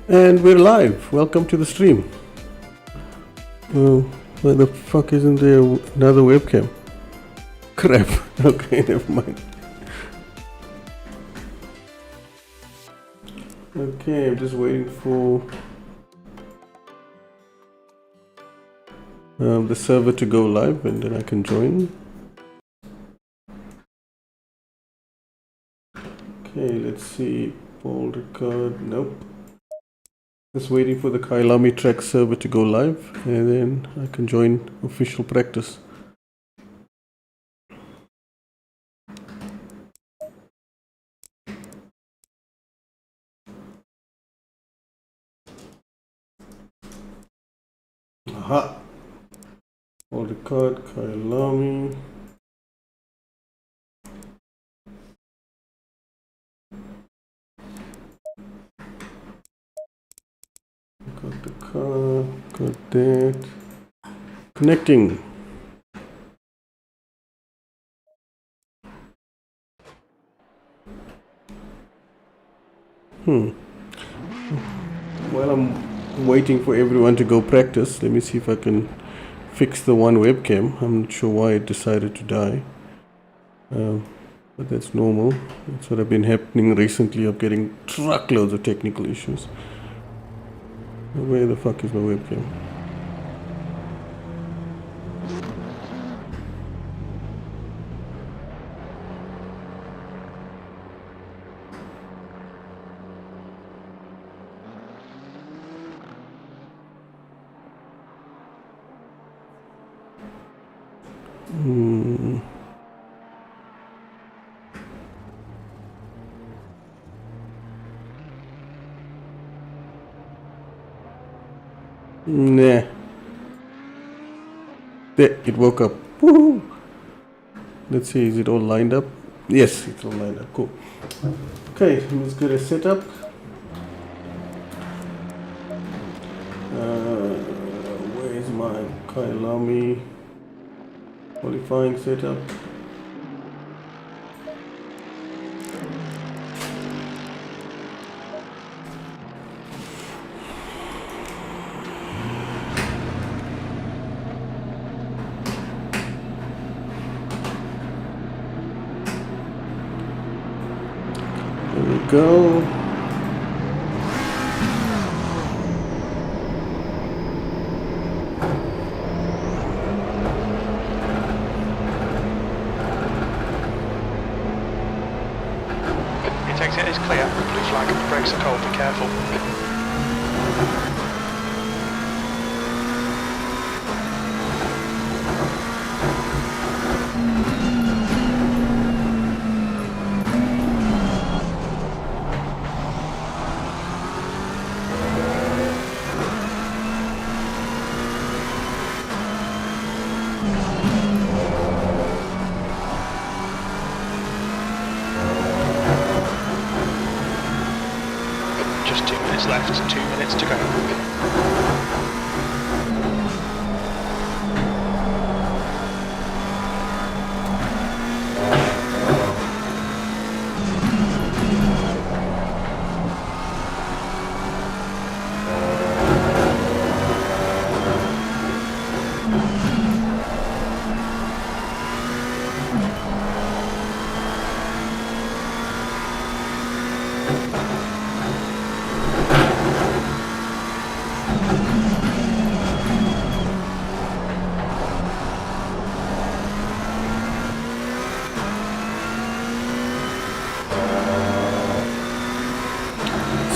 And we're live. Welcome to the stream. Oh, why the fuck isn't there another webcam? Crap. Okay, never mind. Okay, I'm just waiting for the server to go live and then I can join. Okay, let's see. Paul record. Nope. Just waiting for the Kyalami track server to go live and then I can join official practice. Aha! Paul record, Kyalami. Got the car, got that. Connecting. While I'm waiting for everyone to go practice, let me see if I can fix the one webcam. I'm not sure why it decided to die. But that's normal. That's what I've been happening recently. I'm getting truckloads of technical issues. Where the fuck is my webcam? Nah. There, it woke up. Woohoo! Let's see, is it all lined up? Yes, it's all lined up. Cool. Okay, let's get a setup. Where's my Kyalami qualifying setup? Go. Your exit is clear. Blue flag. Brakes are cold. Be careful. Just 2 minutes left, 2 minutes to go.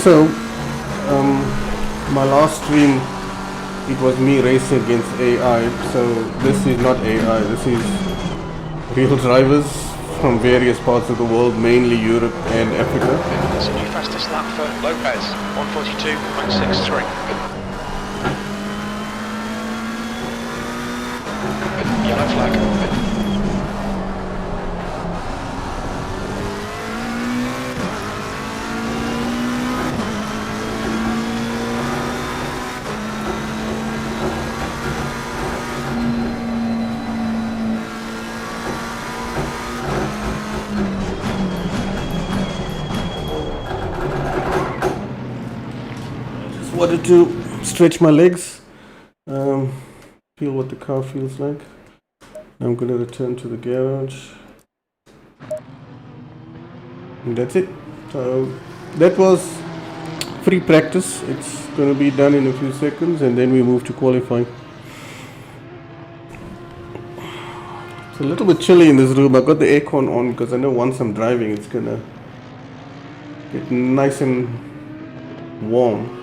So, my last stream, it was me racing against AI. So this is not AI. This is real drivers from various parts of the world, mainly Europe and Africa. That's a new fastest lap for Lopez, 1:42.63. Yellow flag. Wanted to stretch my legs, feel what the car feels like. I'm gonna return to the garage, and that's it. So that was free practice. It's gonna be done in a few seconds, and then we move to qualifying. It's a little bit chilly in this room. I got the aircon on because I know once I'm driving, it's gonna get nice and warm.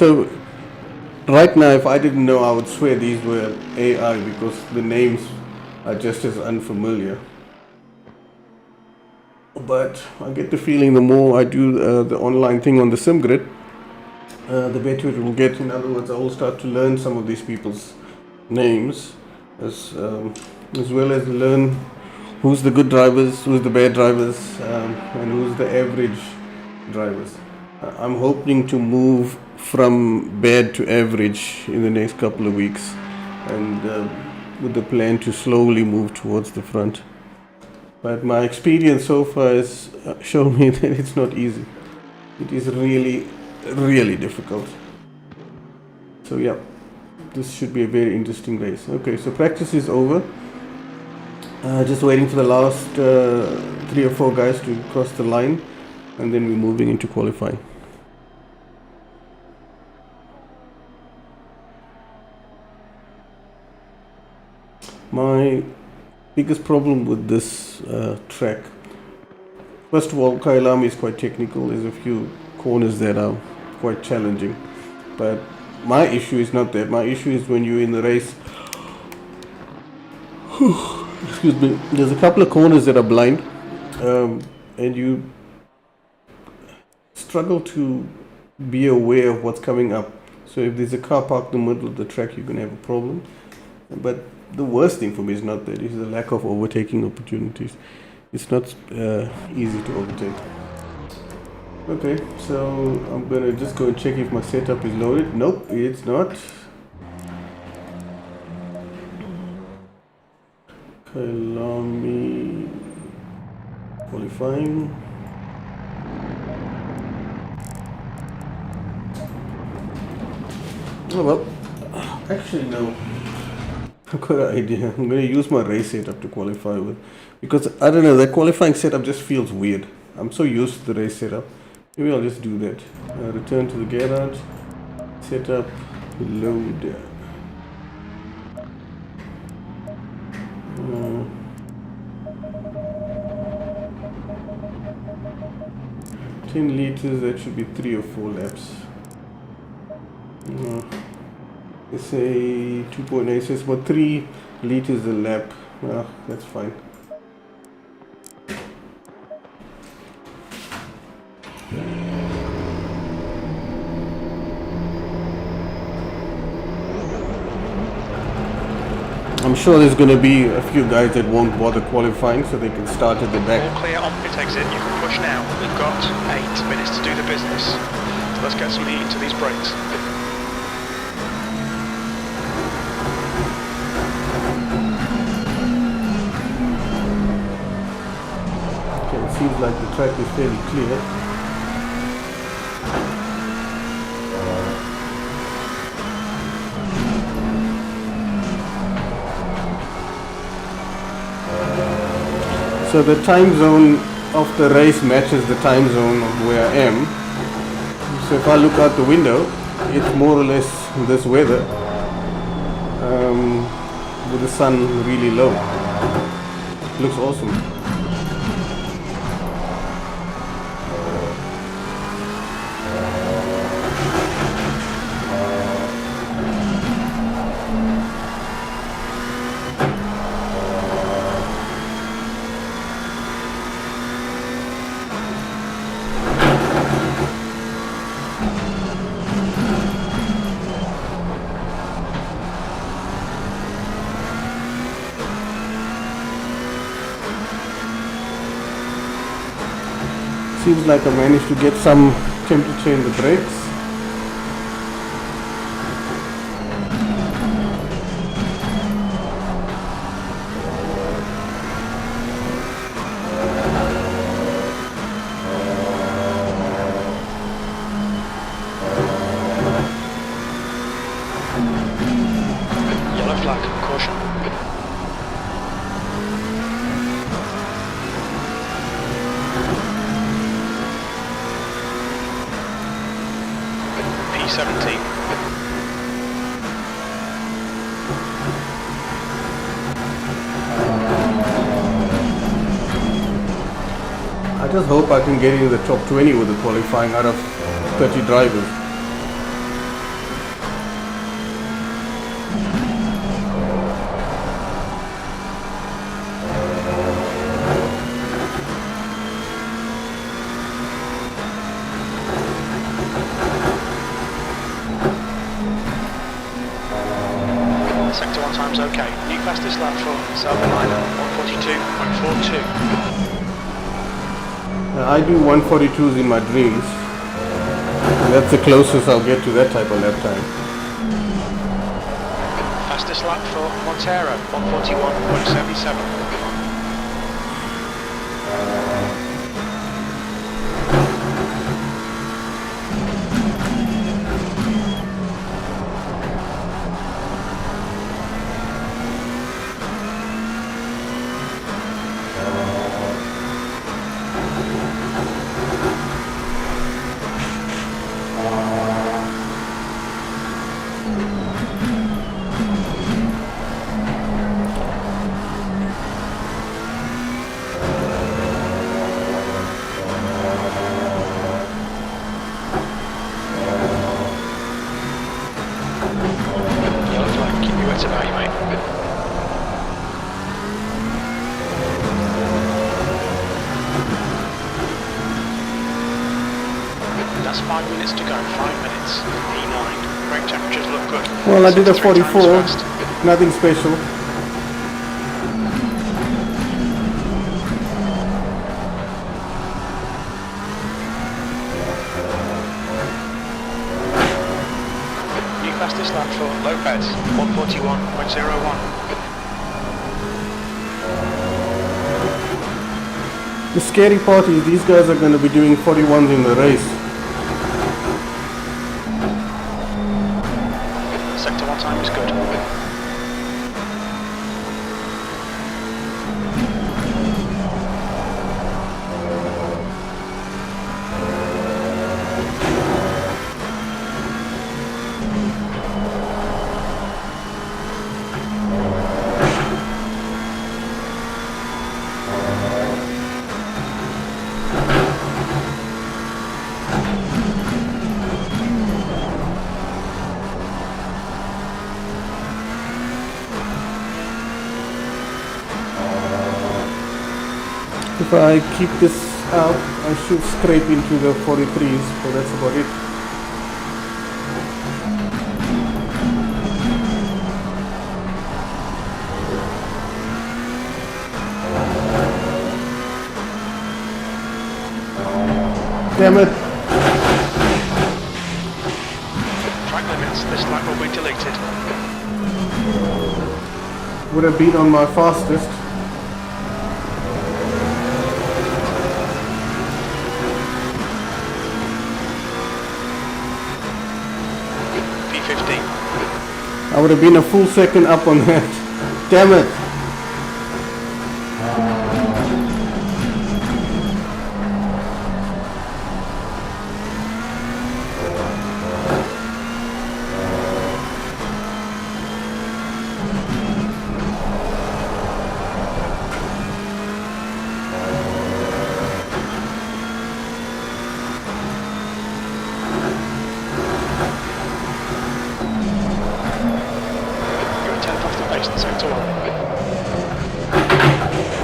So right now, if I didn't know, I would swear these were AI because the names are just as unfamiliar. But I get the feeling the more I do the online thing on the SimGrid, the better it will get. In other words, I will start to learn some of these people's names as well as learn who's the good drivers, who's the bad drivers, and who's the average drivers. I'm hoping to move from bad to average in the next couple of weeks, and with the plan to slowly move towards the front. But my experience so far has shown me that it's not easy. It is really, really difficult. So yeah, this should be a very interesting race. Okay, so practice is over. Just waiting for the last 3 or 4 guys to cross the line, and then we're moving into qualifying. My biggest problem with this track, first of all, Kyalami is quite technical. There's a few corners that are quite challenging, but my issue is not that. My issue is when you're in the race. Excuse me. There's a couple of corners that are blind, and you struggle to be aware of what's coming up. So if there's a car parked in the middle of the track, you're gonna have a problem. But the worst thing for me is not that, it's the lack of overtaking opportunities. It's not easy to overtake. Okay, so I'm gonna just go and check if my setup is loaded. Nope, it's not. Kyalami qualifying. Oh well, actually no. I've got an idea. I'm going to use my race setup to qualify with, because I don't know, that qualifying setup just feels weird. I'm so used to the race setup. Maybe I'll just do that. Return to the garage, setup, load. 10 liters, that should be 3 or 4 laps. Let's say 2.8, so it's about 3 liters a lap. That's fine. I'm sure there's going to be a few guys that won't bother qualifying, so they can start at the back. All clear on pit exit. You can push now. We've got 8 minutes to do the business. So let's get some heat into these brakes. Okay, it seems like the track is fairly clear. So the time zone of the race matches the time zone of where I am. So if I look out the window, it's more or less this weather, with the sun really low. Looks awesome. Seems like I managed to get some temperature in the brakes. Yellow flag, caution. P17. I just hope I can get into the top 20 with the qualifying out of 30 drivers. Sector 1 time's okay. New fastest lap for South Carolina, 142.42. I do 142s in my dreams. And that's the closest I'll get to that type of lap time. Fastest lap for Montero, 141.77. Yellow flag, keep your wits about you, mate. That's 5 minutes to go, 5 minutes. P9. Brake temperatures look good. Well, I did a 63 times 44, fast. nothing special. New fastest lap for Lopez, 141.01. The scary part is these guys are going to be doing 41s in the race. Sector 1 time is good. If I keep this out, I should scrape into the 43s, so that's about it. Damn it. Track limits, this lap will be deleted. Would have been on my fastest. P15. I would have been a full second up on that. Damn it.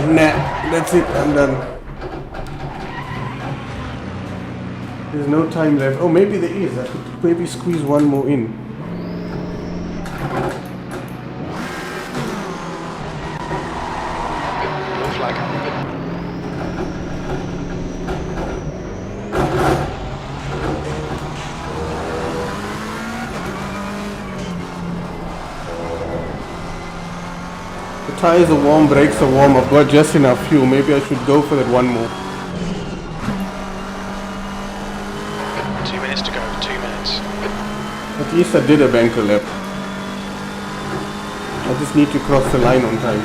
Nah, that's it, I'm done. There's no time left. Oh, maybe there is. I could maybe squeeze one more in. No flag. The tires are warm, brakes are warm. I've got just enough fuel. Maybe I should go for that one more. 2 minutes to go, 2 minutes. At least I did a banker lap. I just need to cross the line on time.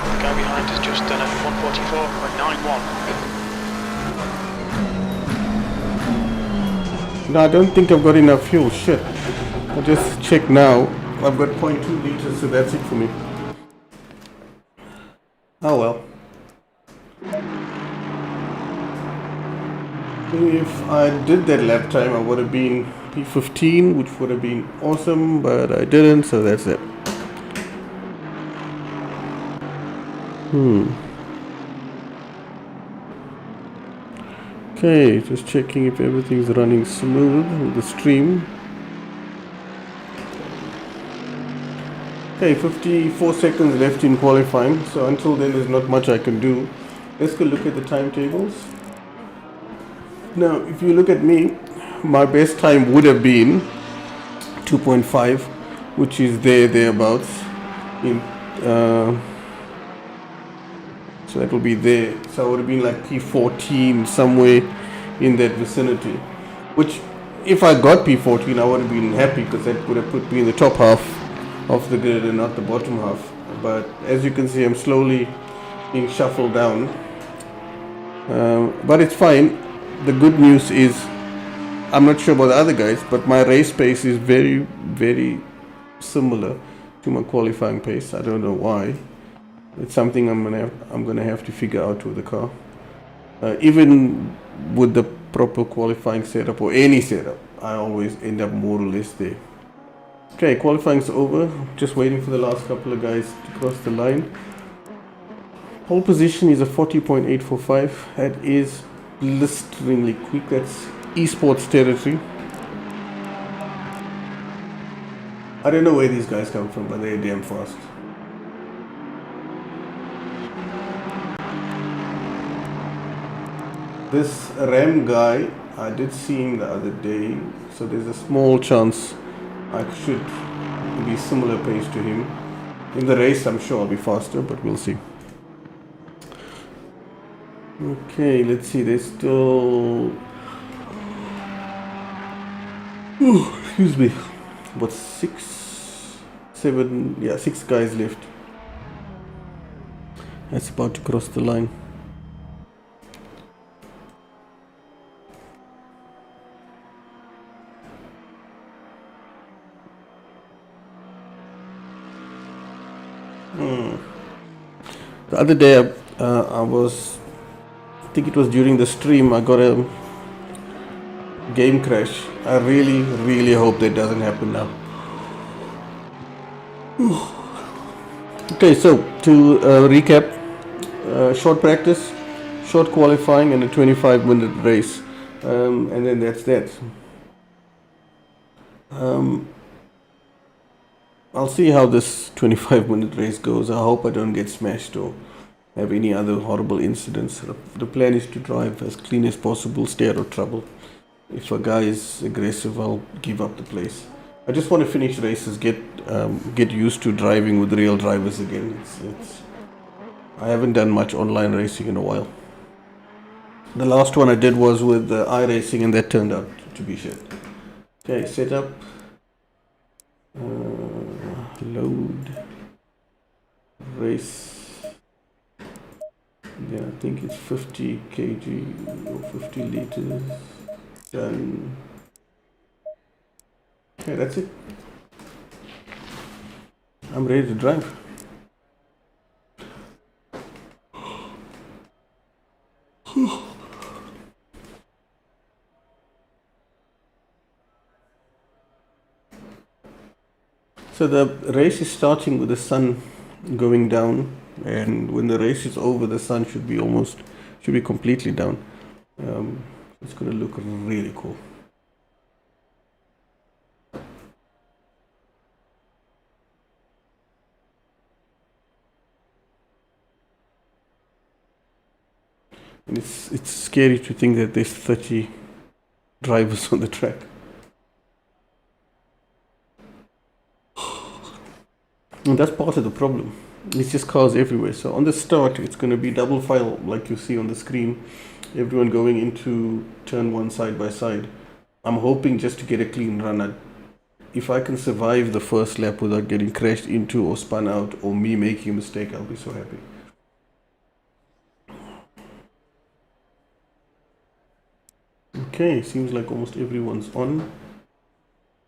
The guy behind has just done a 144.91. No, I don't think I've got enough fuel. Shit. I'll just check now. I've got 0.2 liters, so that's it for me. Oh well. If I did that lap time, I would have been P15, which would have been awesome, but I didn't, so that's it. Okay, just checking if everything's running smooth with the stream. Okay, 54 seconds left in qualifying, so until then there's not much I can do. Let's go look at the timetables. Now, if you look at me, my best time would have been 2.5, which is thereabouts. So that will be there. So I would have been like P14, somewhere in that vicinity. Which, if I got P14, I would have been happy because that would have put me in the top half of the grid and not the bottom half. But as you can see, I'm slowly being shuffled down. But it's fine. The good news is, I'm not sure about the other guys, but my race pace is very, very similar to my qualifying pace. I don't know why. It's something I'm gonna have to figure out with the car. Even with the proper qualifying setup or any setup, I always end up more or less there. Okay, qualifying's over. Just waiting for the last couple of guys to cross the line. Pole position is a 40.845. That is blisteringly quick. That's esports territory. I don't know where these guys come from, but they're damn fast. This Ram guy, I did see him the other day, so there's a small chance I should be similar pace to him. In the race, I'm sure I'll be faster, but we'll see. Okay, let's see, there's still... excuse me. What, 6, 7, yeah, 6 guys left. That's about to cross the line. The other day, I think it was during the stream, I got a game crash. I really hope that doesn't happen now. Okay, so to recap, short practice, short qualifying and a 25-minute race, and then that's that. I'll see how this 25-minute race goes. I hope I don't get smashed or have any other horrible incidents. The plan is to drive as clean as possible, stay out of trouble. If a guy is aggressive, I'll give up the place. I just want to finish races, get used to driving with real drivers again. I haven't done much online racing in a while. The last one I did was with iRacing, and that turned out to be shit. Okay, setup. Load. Race. Yeah, I think it's 50 kg or 50 liters. Done. Okay, that's it. I'm ready to drive. So the race is starting with the sun going down, and when the race is over, the sun should be completely down. It's going to look really cool. And it's scary to think that there's 30 drivers on the track. And that's part of the problem. It's just cars everywhere. So on the start, it's going to be double file like you see on the screen. Everyone going into turn one side by side. I'm hoping just to get a clean run. If I can survive the first lap without getting crashed into or spun out or me making a mistake, I'll be so happy. Okay, seems like almost everyone's on.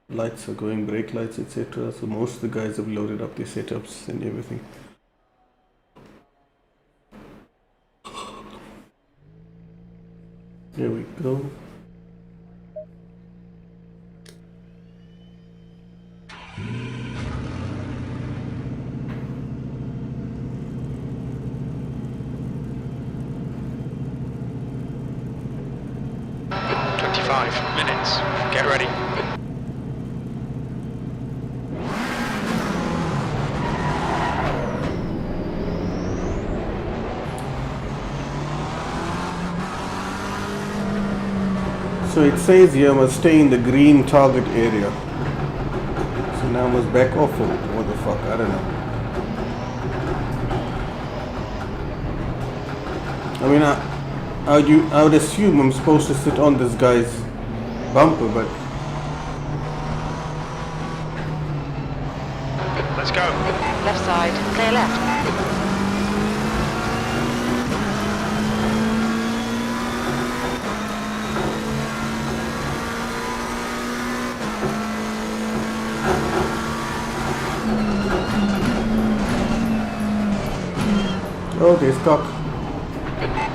Lights are going, brake lights, etc. So most of the guys have loaded up their setups and everything. There we go. Minutes. Get ready. So it says here I must stay in the green target area. So now I must back off or what the fuck? I don't know. I mean, I would assume I'm supposed to sit on this guy's bumper, but let's go. Left side, clear left. oh, they're stuck.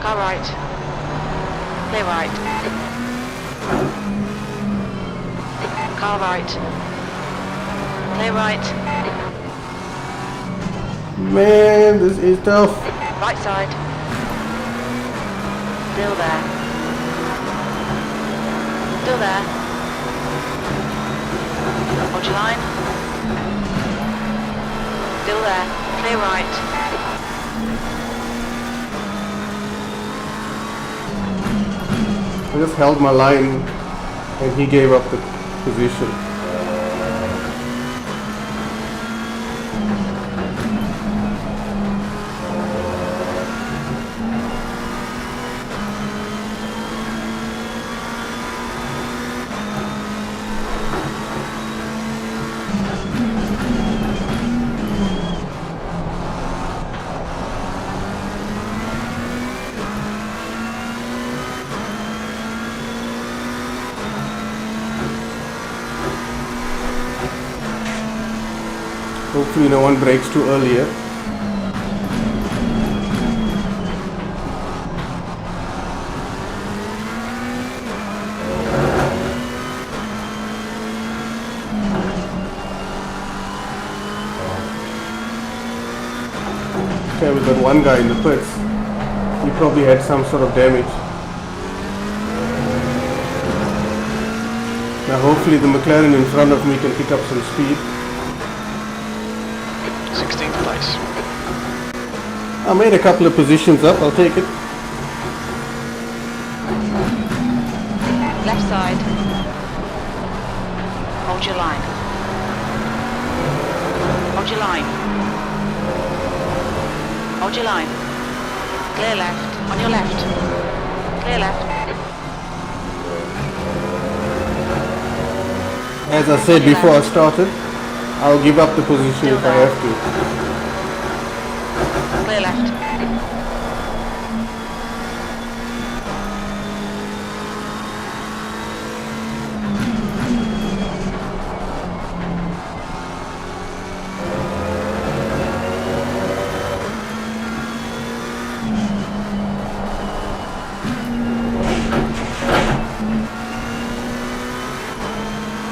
Car right. Clear right. Car right. Clear right. Man, this is tough. Right side. Still there. Still there. Watch your line. Still there. Clear right. I just held my line and he gave up the position. Hopefully no one breaks too early. Okay, we got one guy in the pits. He probably had some sort of damage. Now hopefully the McLaren in front of me can pick up some speed. 16th place. I made a couple of positions up, I'll take it. Left side. Hold your line. Hold your line. Hold your line. Clear left. On your left. Clear left. As I said before I started, I'll give up the position if I have to. Clear left.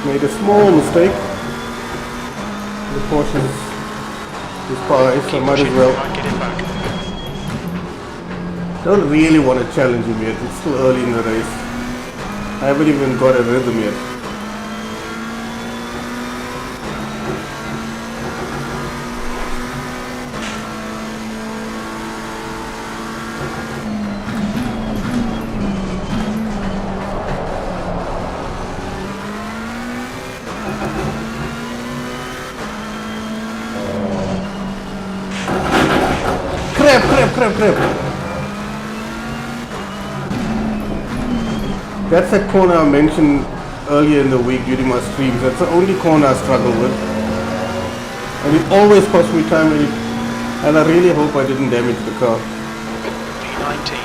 Made a small mistake. The Porsche is by, so I might as well. Might get it back. Don't really want to challenge him yet. It's still early in the race. I haven't even got a rhythm yet. Crap. That's that corner I mentioned earlier in the week during my streams. That's the only corner I struggle with. And it always costs me time and I really hope I didn't damage the car. P19.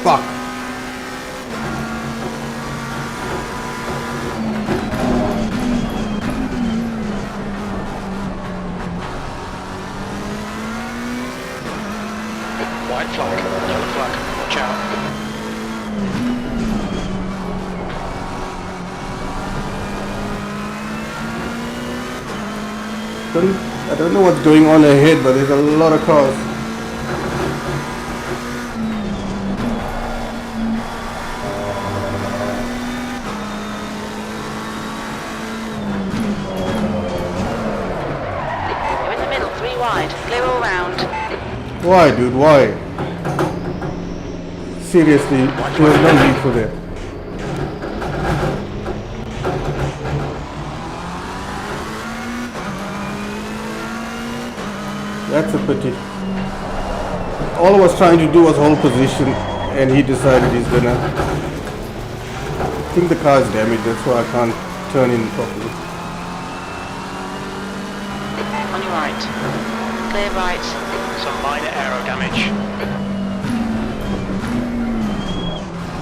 Fuck. White flag, yellow flag, watch out. I don't know what's going on ahead, but there's a lot of cars. You're in the middle, 3 wide. Clear all round. Why, dude? Why? Seriously, there's no need for that. That's a pity. All I was trying to do was hold position, and he decided he's gonna. I think the car is damaged, that's why I can't turn in properly. On your right. Clear right. Some minor aero damage.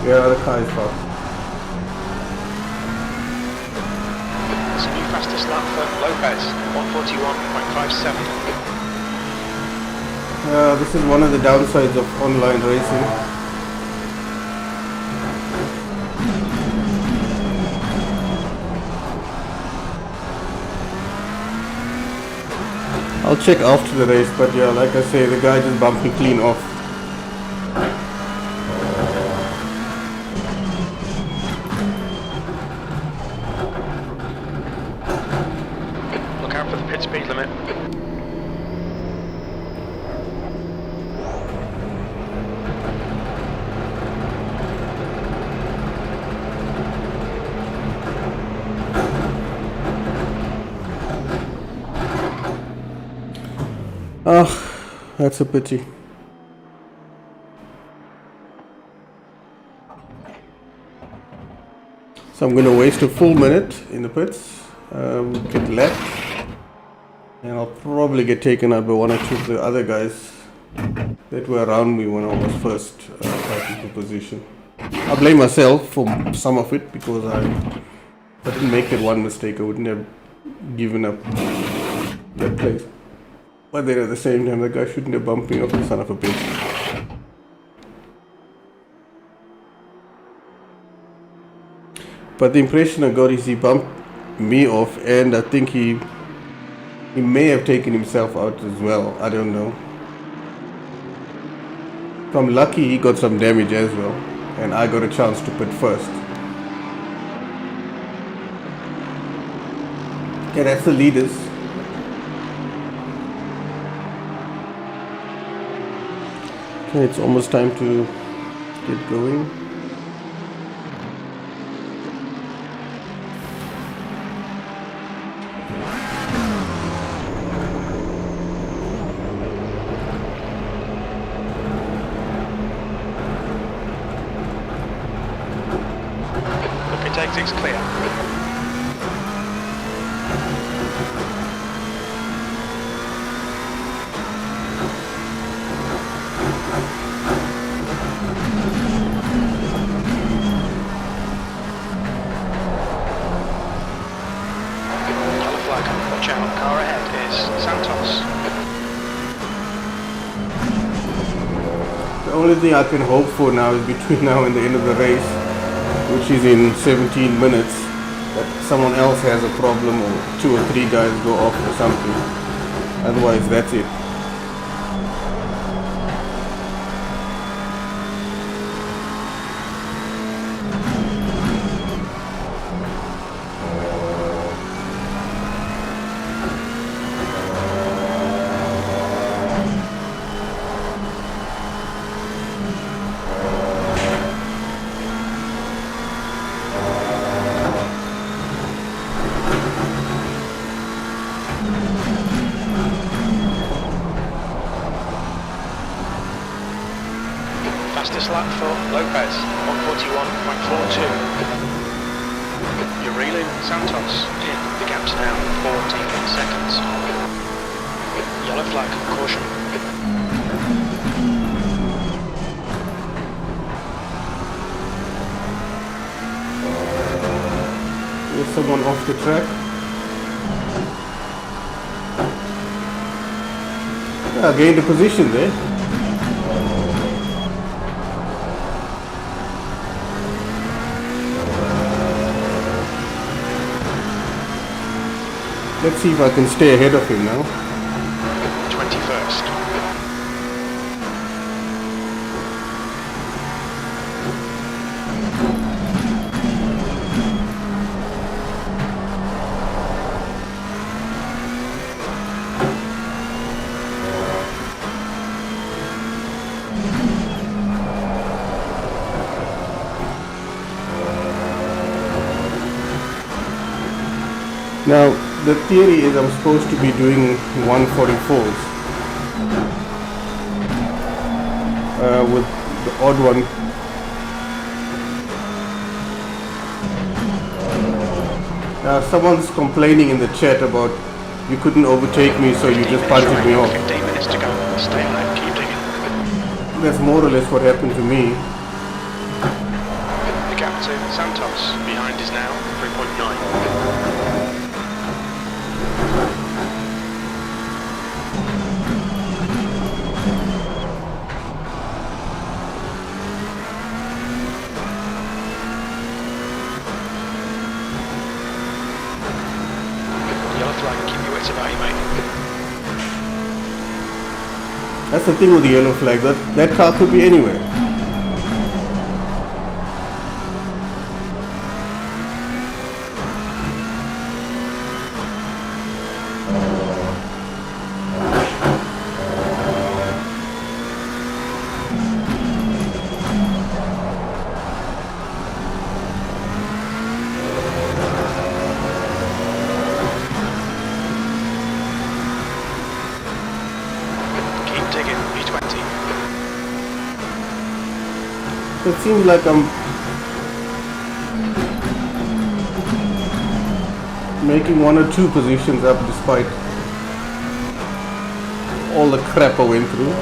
Yeah, the car is fast. It's a new fastest lap for Lopez, 141.57. This is one of the downsides of online racing. I'll check after the race, but yeah, like I say, the guy just bumped me clean off. Look out for the pit speed limit. Ah, that's a pity. So I'm going to waste a full minute in the pits, get left, and I'll probably get taken out by one or two of the other guys that were around me when I was first fighting for position. I blame myself for some of it because if I didn't make that one mistake, I wouldn't have given up that place. But then at the same time, the guy shouldn't have bumped me off, the son of a bitch. But the impression I got is he bumped me off, and I think he may have taken himself out as well. I don't know. If I'm lucky, he got some damage as well, and I got a chance to pit first. Okay, that's the leaders. Okay, it's almost time to get going. The pit exit's clear. Yellow flag, watch out, car ahead is Santos. The only thing I can hope for now is between now and the end of the race, which is in 17 minutes, that someone else has a problem or 2 or 3 guys go off or something. Otherwise, that's it. Fastest lap for Lopez, 141.42. You're reeling Santos in. The gap's now 14 seconds. Yellow flag, caution. There's someone off the track. Yeah, gained a position there. Let's see if I can stay ahead of him now. 21st. Now, the theory is I'm supposed to be doing 144s with the odd one. Now, someone's complaining in the chat about you couldn't overtake me, so you just punted me off. 15 minutes to go. Stay on it, keep digging. That's more or less what happened to me. The gap to Santos behind is now 3.9. Yellow flag, keep your wits about you, mate. That's the thing with the yellow flag, that car could be anywhere. Keep digging, B20. It seems like I'm making 1 or 2 positions up despite all the crap I went through.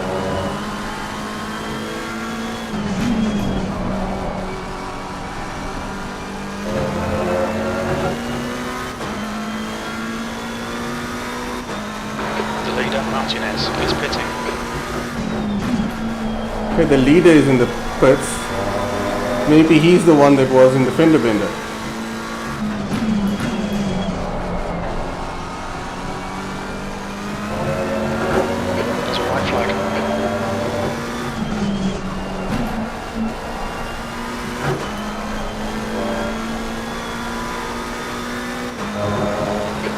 The leader, Martinez, is pitting. Okay, the leader is in the pits. Maybe he's the one that was in the fender bender. It's a white flag.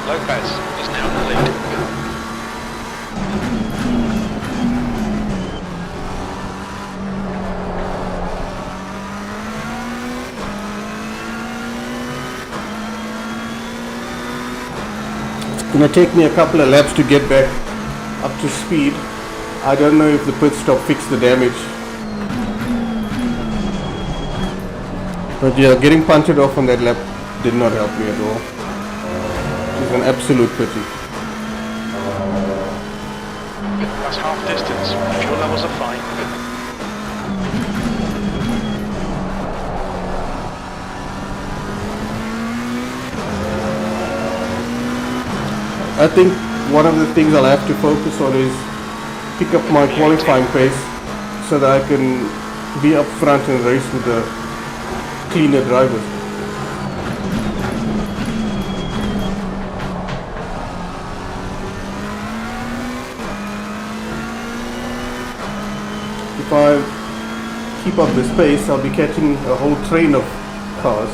Lopez is now in the lead. It's gonna take me a couple of laps to get back up to speed. I don't know if the pit stop fixed the damage. But yeah, getting punctured off on that lap did not help me at all. It was an absolute pity. That's half distance. Fuel levels are fine. I think one of the things I'll have to focus on is pick up my qualifying pace so that I can be up front and race with the cleaner drivers. If I keep up this pace, I'll be catching a whole train of cars.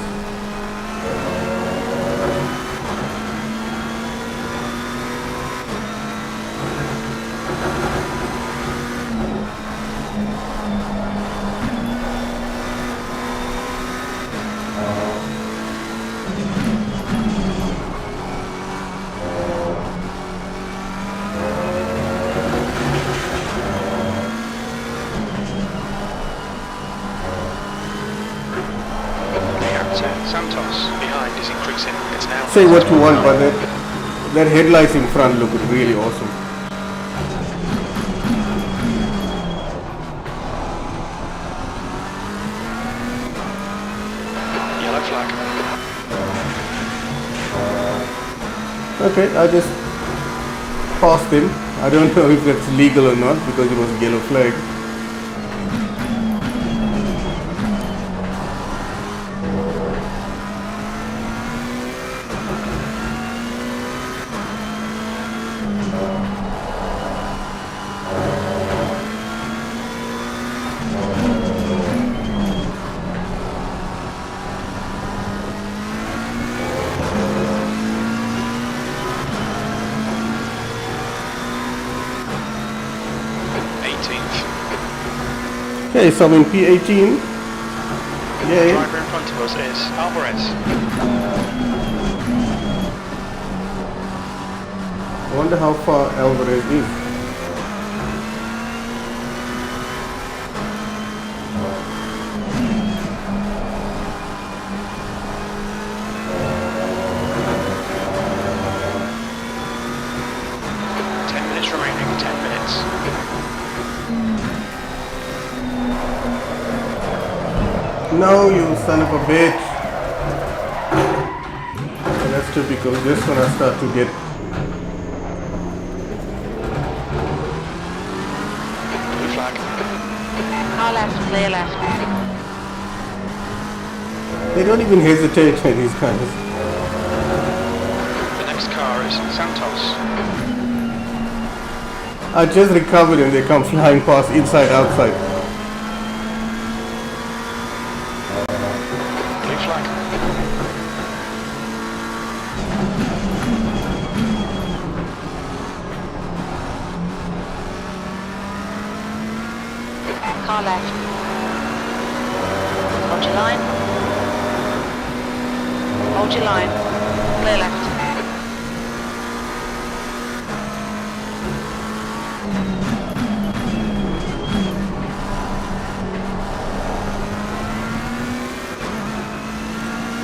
Santos behind is increasing. It's now. Say what you want, but that headlights in front look really awesome. Yellow flag. Okay, I just passed him. I don't know if that's legal or not because it was a yellow flag. Okay, so I'm in P18. The Yay. driver in front of us is Alvarez. I wonder how far Alvarez is. Remaining 10 minutes. No, you son of a bitch. And that's typical. Just when I start to get Blue flag. Car left, clear left. they don't even hesitate, these guys. The next car is Santos. I just recovered and they come flying past inside outside. Blue flag. Car left. Hold your line. Hold your line. Clear left.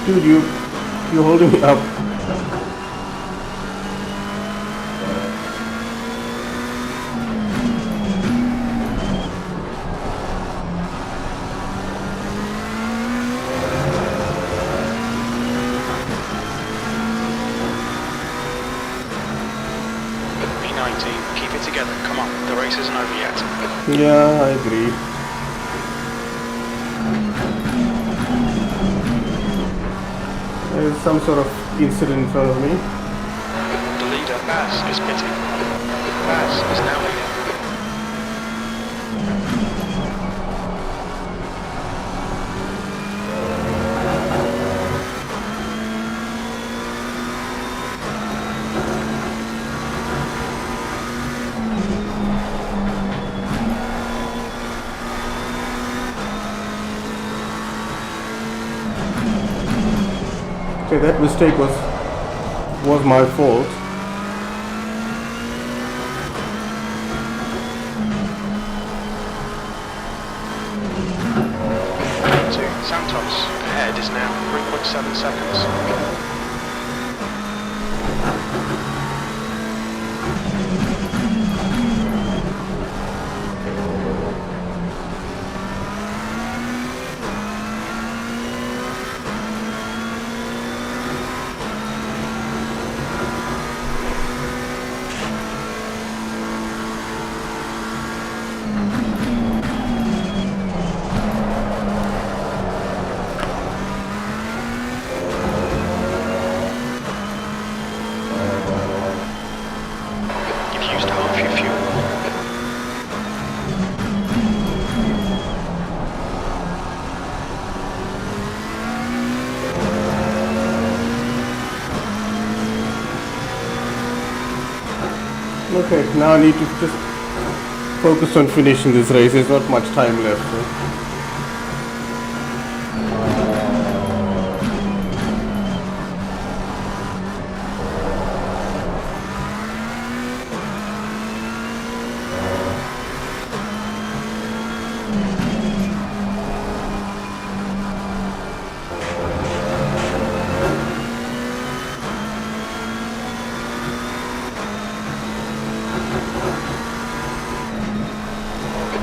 Dude, you're holding me up. P19, keep it together. Come on, the race isn't over yet. Yeah, I agree. There's some sort of incident in front of me. The leader, Baz, is pitting. Baz is now leading. Okay, that mistake was my fault. To Santos, ahead is now 3.7 seconds. You've used half your fuel. Okay, now I need to just focus on finishing this race. There's not much time left.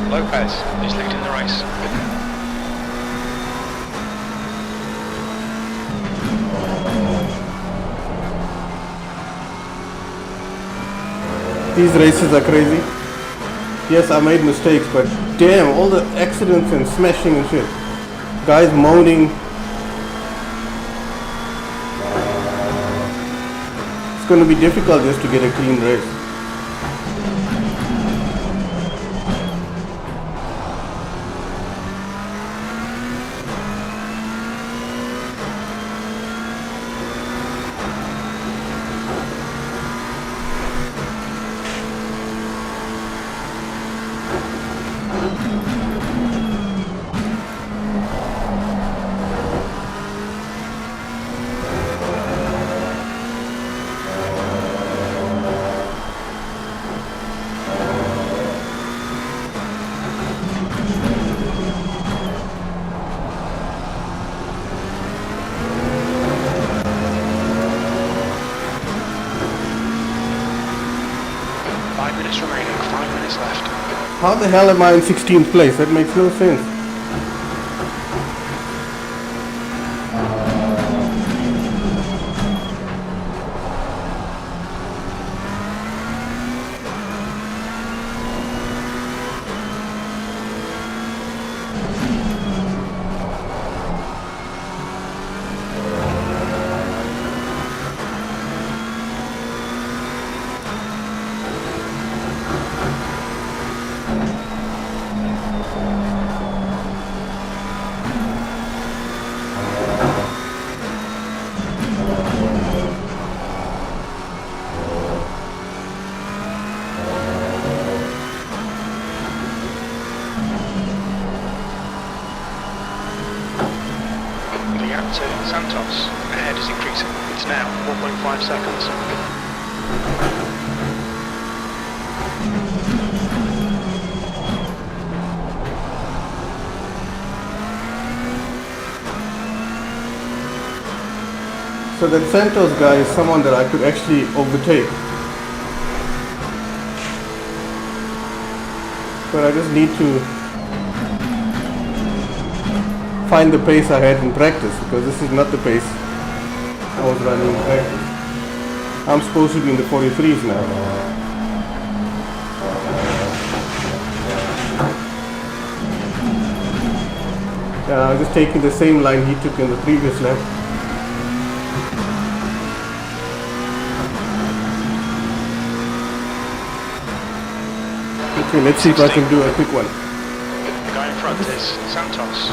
Lopez is leading the race. These races are crazy. Yes, I made mistakes, but damn, all the accidents and smashing and shit. Guys moaning. It's gonna be difficult just to get a clean race. Remaining, 5 minutes left. How the hell am I in 16th place? That makes no sense. To Santos, ahead is increasing. It's now 4.5 seconds. So that Santos guy is someone that I could actually overtake. But I just need to find the pace I had in practice, because this is not the pace I was running in practice. I'm supposed to be in the 43s now. Yeah, I'm just taking the same line he took in the previous lap. Okay, let's see if I can do a quick one. The guy in front is Santos.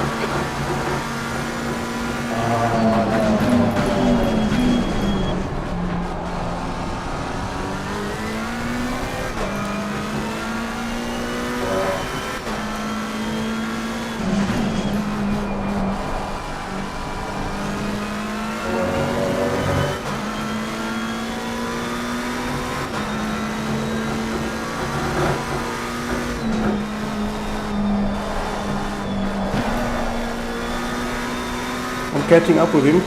I'm catching up with him.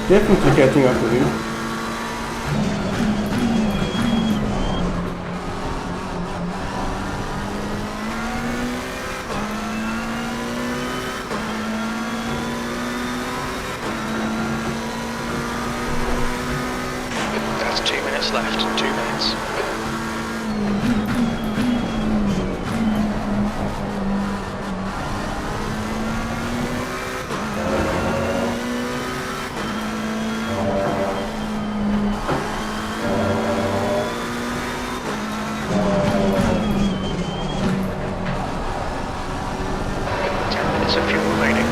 Definitely catching up with him. That's 2 minutes left. 2 minutes. Of fuel remaining.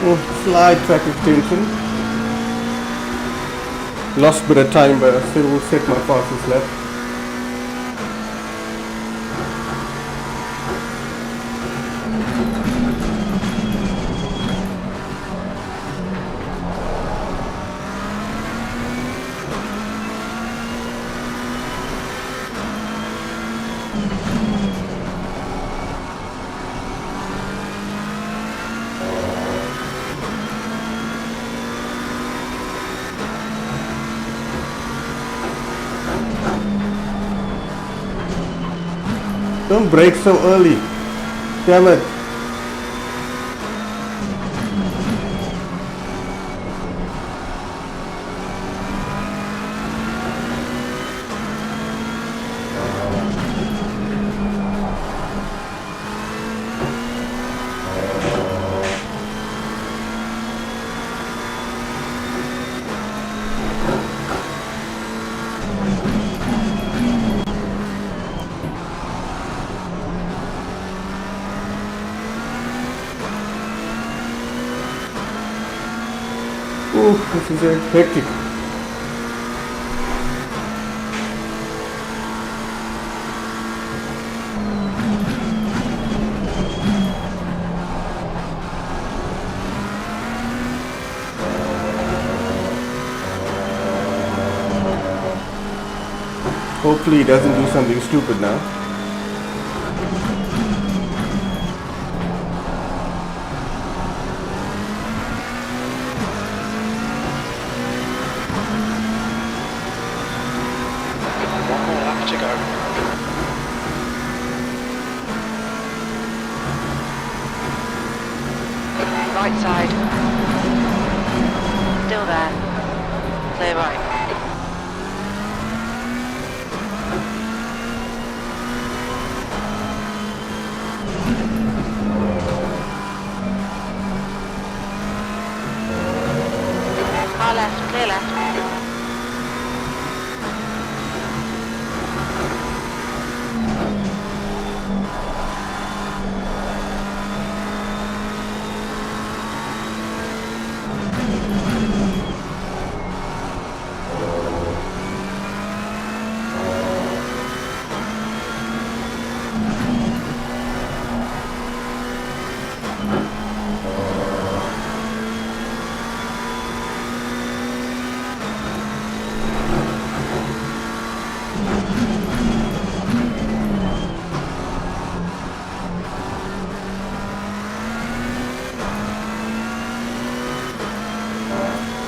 Oh, slight track extension. Lost a bit of time, but I still set my fastest lap. Don't brake so early. Damn it. Ooh, this is a hectic. Hopefully he doesn't do something stupid now. One more lap to go. Right side. Still there. Clear right. Car left, clear left.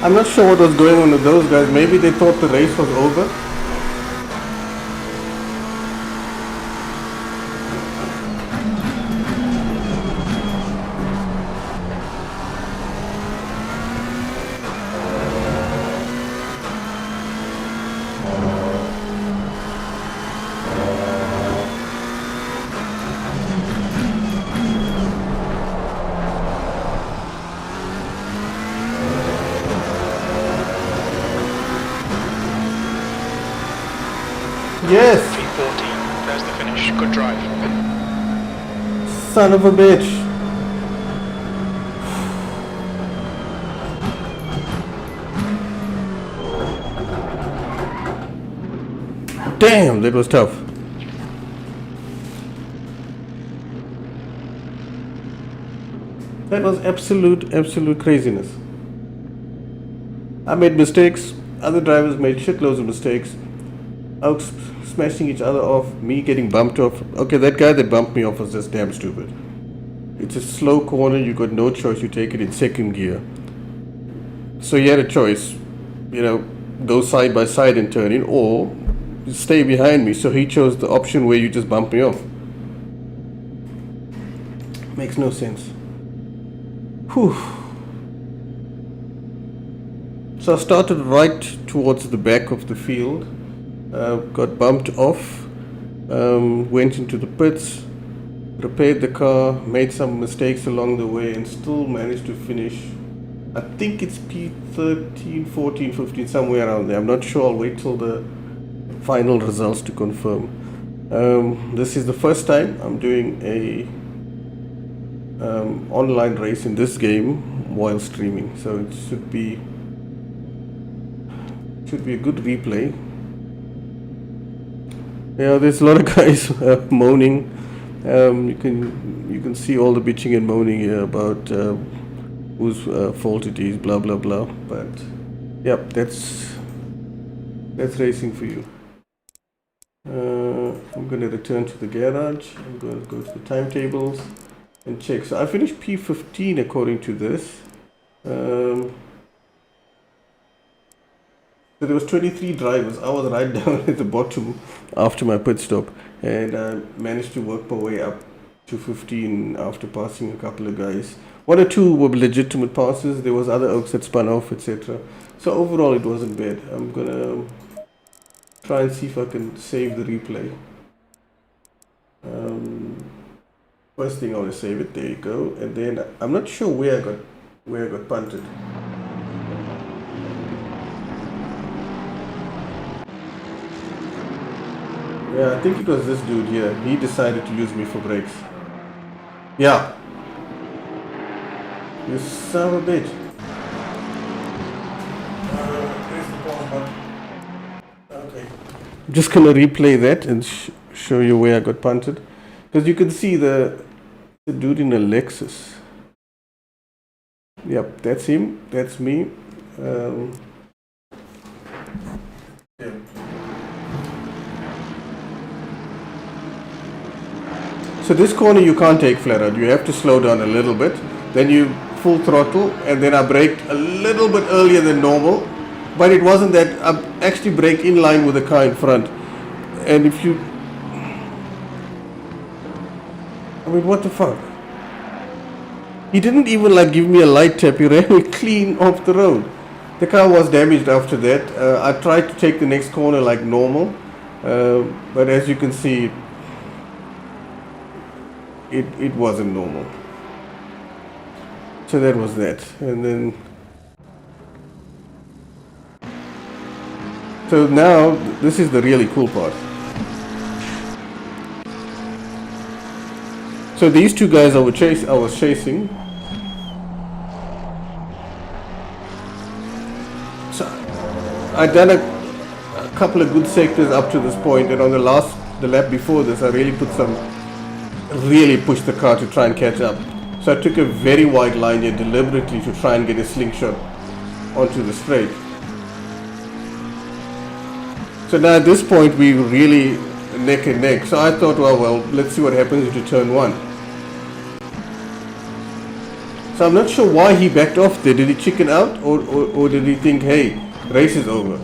I'm not sure what was going on with those guys. Maybe they thought the race was over. Yes! 3:14. There's the finish. Good drive. Son of a bitch. Damn, that was tough. That was absolute craziness. I made mistakes. Other drivers made shitloads of mistakes. Out smashing each other off. Me getting bumped off. Okay, that guy that bumped me off was just damn stupid. It's a slow corner. You got no choice. You take it in second gear. So you had a choice. Go side by side and turn in, or stay behind me. So he chose the option where you just bump me off. Makes no sense. Whew. So I started right towards the back of the field, got bumped off, went into the pits, repaired the car, made some mistakes along the way, and still managed to finish. I think it's P13, 14, 15, somewhere around there. I'm not sure. I'll wait till the final results to confirm. This is the first time I'm doing a online race in this game while streaming, so it should be a good replay. Yeah, there's a lot of guys moaning. You can see all the bitching and moaning here about whose fault it is, blah blah blah. But yep, that's racing for you. I'm going to return to the garage. I'm going to go to the timetables and check. So I finished P15 according to this. So there was 23 drivers. I was right down at the bottom after my pit stop, and I managed to work my way up to 15 after passing a couple of guys. One or two were legitimate passes. There was other oaks that spun off, etc. So overall, it wasn't bad. I'm gonna try and see if I can save the replay. First thing I want to save it. There you go. And then I'm not sure where I got punted. Yeah, I think it was this dude here. He decided to use me for brakes. Yeah. You son of a bitch. Where's the pause button? Okay. I'm just gonna replay that and show you where I got punted. Because you can see the dude in a Lexus. Yep, that's him. That's me. Yeah. So this corner you can't take flat out. You have to slow down a little bit. Then you full throttle, and then I braked a little bit earlier than normal. But it wasn't that. I actually brake in line with the car in front. And if you... I mean, what the fuck? He didn't even give me a light tap. He ran me clean off the road. The car was damaged after that. I tried to take the next corner like normal. But as you can see, it wasn't normal. So that was that. And then so now this is the really cool part. So these two guys I was chasing. So I'd done a couple of good sectors up to this point, and on the lap before this I really pushed the car to try and catch up. So I took a very wide line here deliberately to try and get a slingshot onto the straight. So now at this point we were really neck and neck. So I thought, well, let's see what happens into turn one. So I'm not sure why he backed off there. Did he chicken out, or did he think, hey, race is over?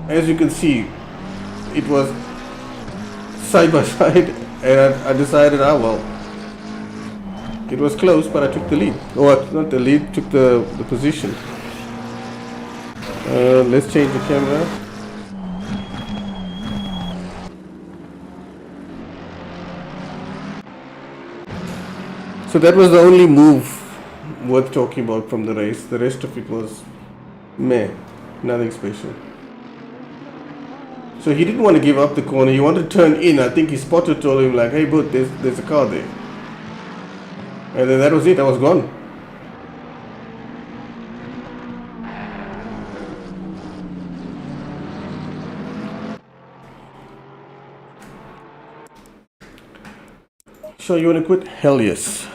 As you can see, it was side by side, and I decided, well, it was close, but I took the lead. Or not the lead, took the position. Let's change the camera. So that was the only move worth talking about from the race. The rest of it was meh, nothing special. So he didn't want to give up the corner. He wanted to turn in. I think his spotter told him hey, but there's a car there. And then that was it. I was gone. So you want to quit? Hell yes.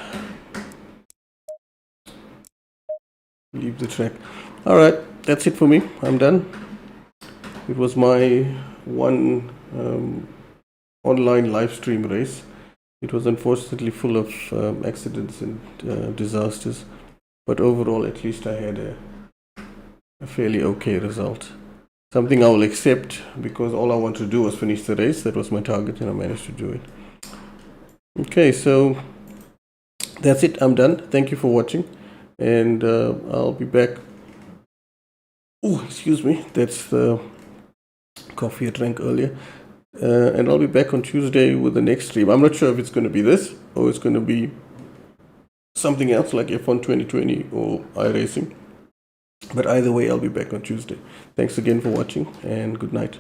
leave the track. All right, that's it for me. I'm done. It was my one online live stream race. It was unfortunately full of accidents and disasters, but overall, at least I had a fairly okay result. Something I will accept, because all I wanted to do was finish the race. That was my target, and I managed to do it. Okay, so that's it. I'm done. Thank you for watching, and I'll be back. Oh, excuse me. That's the coffee I drank earlier. And I'll be back on Tuesday with the next stream. I'm not sure if it's going to be this or it's going to be something else like F1 2020 or iRacing. But either way, I'll be back on Tuesday. Thanks again for watching, and good night.